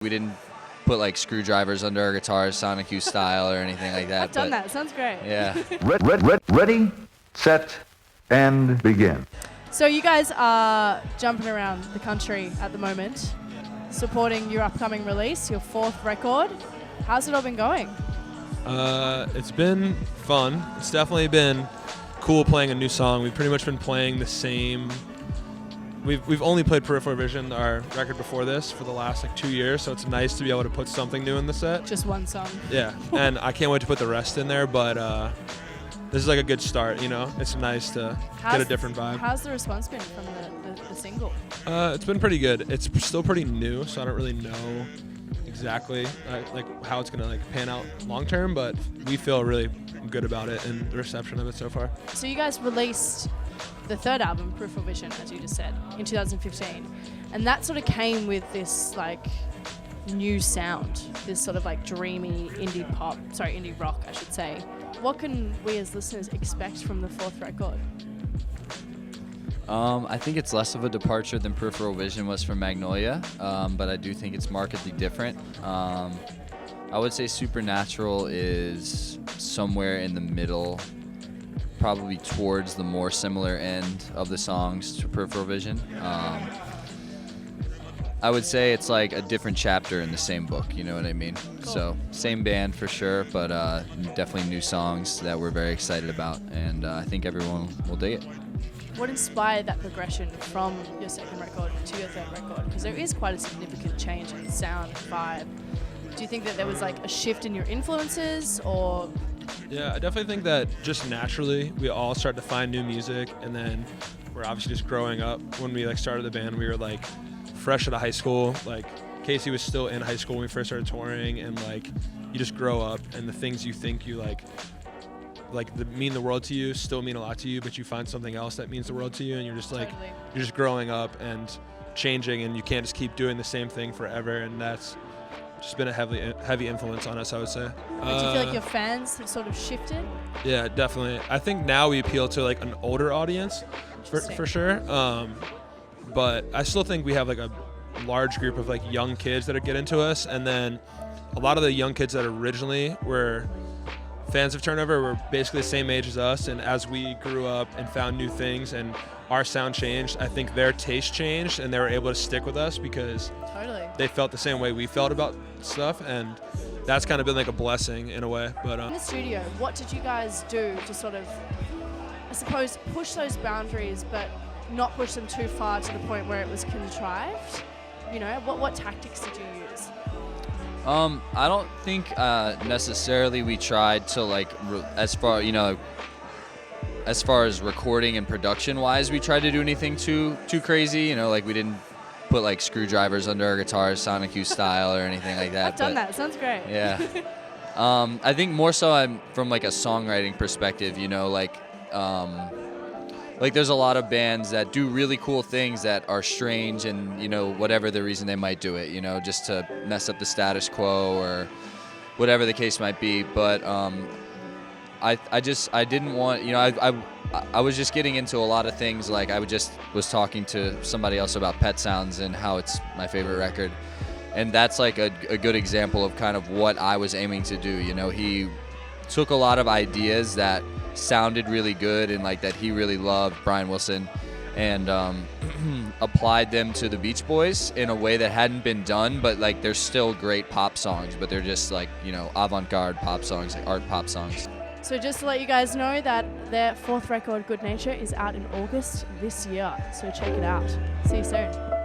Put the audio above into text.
We didn't put like screwdrivers under our guitars, Sonic Youth style, or anything like that. I've done that. Sounds great. Yeah. Ready, set, and begin. So you guys are jumping around the country at the moment, supporting your upcoming release, your 4th record. How's it all been going? It's been fun. It's definitely been cool playing a new song. We've pretty much been playing the same. We've only played Peripheral Vision, our record before this, for the last 2 years, so it's nice to be able to put something new in the set. Just one song. Yeah, and I can't wait to put the rest in there, but this is like a good start, you know? It's nice to get a different vibe. How's the response been from the single? It's been pretty good. It's still pretty new, so I don't really know exactly how it's gonna pan out long term, but we feel really good about it and the reception of it so far. So you guys released the 3rd album, Peripheral Vision, as you just said, in 2015, and that sort of came with this new sound, this sort of dreamy indie rock, I should say. What can we as listeners expect from the 4th record? I think it's less of a departure than Peripheral Vision was from Magnolia, but I do think it's markedly different. I would say Supernatural is somewhere in the middle, probably towards the more similar end of the songs to Peripheral Vision. I would say it's like a different chapter in the same book, you know what I mean? Cool. So same band for sure, but definitely new songs that we're very excited about, and I think everyone will dig it. What inspired that progression from your 2nd record to your 3rd record? Because there is quite a significant change in sound and vibe. Do you think that there was a shift in your influences, or? Yeah, I definitely think that just naturally we all start to find new music, and then we're obviously just growing up. When we started the band, we were fresh out of high school. Casey was still in high school when we first started touring, and you just grow up, and the things you think you that mean the world to you still mean a lot to you, but you find something else that means the world to you, and you're just Totally. you're just growing up and changing, and you can't just keep doing the same thing forever, and that's just been a heavy influence on us, I would say. Do you feel like your fans have sort of shifted? Yeah, definitely. I think now we appeal to an older audience for sure, but I still think we have a large group of young kids that get into us, and then a lot of the young kids that originally were fans of Turnover were basically the same age as us, and as we grew up and found new things and our sound changed, I think their taste changed, and they were able to stick with us because Totally. they felt the same way we felt about stuff, and that's kind of been a blessing in a way. But In the studio, what did you guys do to sort of, I suppose, push those boundaries, but not push them too far to the point where it was contrived? You know, what tactics did you use? I don't think necessarily we tried to as far as recording and production wise, we tried to do anything too crazy. You know, we didn't put screwdrivers under our guitars, Sonic Youth style, or anything like that. I've done that. Sounds great. Yeah. I think more so I'm from a songwriting perspective. You know, there's a lot of bands that do really cool things that are strange, and whatever the reason they might do it, just to mess up the status quo or whatever the case might be. But I didn't want, I was just getting into a lot of things. I was talking to somebody else about Pet Sounds and how it's my favorite record, and that's a good example of kind of what I was aiming to do. He took a lot of ideas that sounded really good and that he really loved, Brian Wilson, and applied them to the Beach Boys in a way that hadn't been done, but they're still great pop songs, but they're just avant-garde pop songs, art pop songs. So just to let you guys know that their 4th record, Good Nature, is out in August this year, so check it out. See you soon.